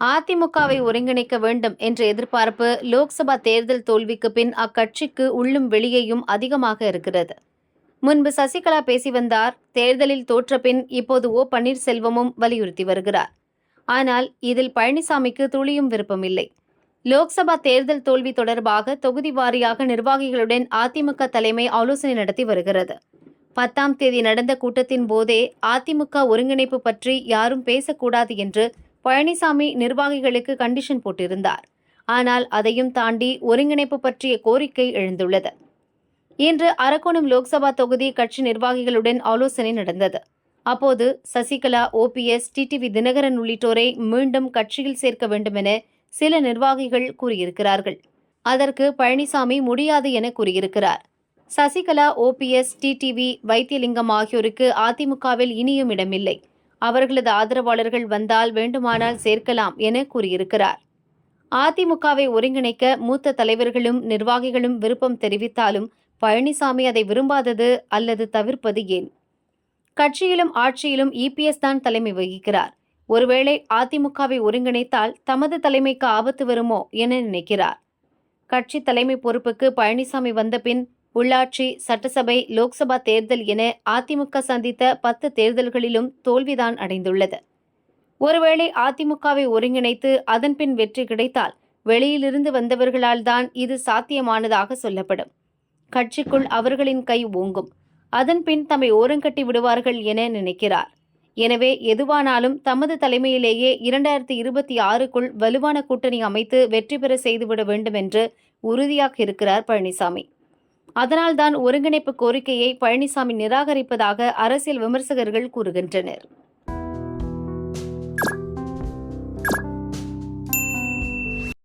அதிமுகவை ஒருங்கிணைக்க வேண்டும் என்ற எதிர்பார்ப்பு லோக்சபா தேர்தல் தோல்விக்கு பின் அக்கட்சிக்கு உள்ளும் வெளியேயும் அதிகமாக இருக்கிறது. முன்பு சசிகலா பேசி வந்தார். தேர்தலில் தோற்ற பின் இப்போது பன்னீர்செல்வமும் வலியுறுத்தி வருகிறார். ஆனால் இதில் பழனிசாமிக்கு துளியும் விருப்பமில்லை. லோக்சபா தேர்தல் தோல்வி தொடர்பாக தொகுதி வாரியாக நிர்வாகிகளுடன் அதிமுக தலைமை ஆலோசனை நடத்தி வருகிறது. 10ஆம் தேதி நடந்த கூட்டத்தின் போதே அதிமுக ஒருங்கிணைப்பு பற்றி யாரும் பேசக்கூடாது என்று பழனிசாமி நிர்வாகிகளுக்கு கண்டிஷன் போட்டிருந்தார். ஆனால் அதையும் தாண்டி ஒருங்கிணைப்பு பற்றிய கோரிக்கை எழுந்துள்ளது. இன்று அரக்கோணம் லோக்சபா தொகுதி கட்சி நிர்வாகிகளுடன் ஆலோசனை நடந்தது. அப்போது சசிகலா, OPS, டிடிவி தினகரன் உள்ளிட்டோரை மீண்டும் கட்சியில் சேர்க்க வேண்டுமென சில நிர்வாகிகள் கூறியிருக்கிறார்கள். அதற்கு பழனிசாமி முடியாது என கூறியிருக்கிறார். சசிகலா, OPS, டிடிவி, வைத்தியலிங்கம் ஆகியோருக்கு அதிமுகவில் இனியும் இடமில்லை. அவர்களது ஆதரவாளர்கள் வந்தால் வேண்டுமானால் சேர்க்கலாம் என கூறியிருக்கிறார். அதிமுகவை ஒருங்கிணைக்க மூத்த தலைவர்களும் நிர்வாகிகளும் விருப்பம் தெரிவித்தாலும் பழனிசாமி அதை விரும்பாதது அல்லது தவிர்ப்பது ஏன்? கட்சியிலும் ஆட்சியிலும் EPS தான் தலைமை வகிக்கிறார். ஒருவேளை அதிமுகவை ஒருங்கிணைத்தால் தமது தலைமைக்கு ஆபத்து வருமோ என நினைக்கிறார். கட்சி தலைமை பொறுப்புக்கு பழனிசாமி வந்தபின் உள்ளாட்சி, சட்டசபை, லோக்சபா தேர்தல் என அதிமுக சந்தித்த 10 தேர்தல்களிலும் தோல்விதான் அடைந்துள்ளது. ஒருவேளை அதிமுகவை ஒருங்கிணைத்து அதன்பின் வெற்றி கிடைத்தால் வெளியிலிருந்து வந்தவர்களால் தான் இது சாத்தியமானதாக சொல்லப்படும். கட்சிக்குள் அவர்களின் கை ஓங்கும். அதன்பின் தம்மை ஓரங்கட்டி விடுவார்கள் என நினைக்கிறார். எனவே எதுவானாலும் தமது தலைமையிலேயே 2026க்குள் வலுவான கூட்டணி அமைத்து வெற்றி பெற செய்துவிட வேண்டும் என்று உறுதியாக இருக்கிறார் பழனிசாமி. அதனால்தான் ஒருங்கிணைப்பு கோரிக்கையை பழனிசாமி நிராகரிப்பதாக அரசியல் விமர்சகர்கள் கூறுகின்றனர்.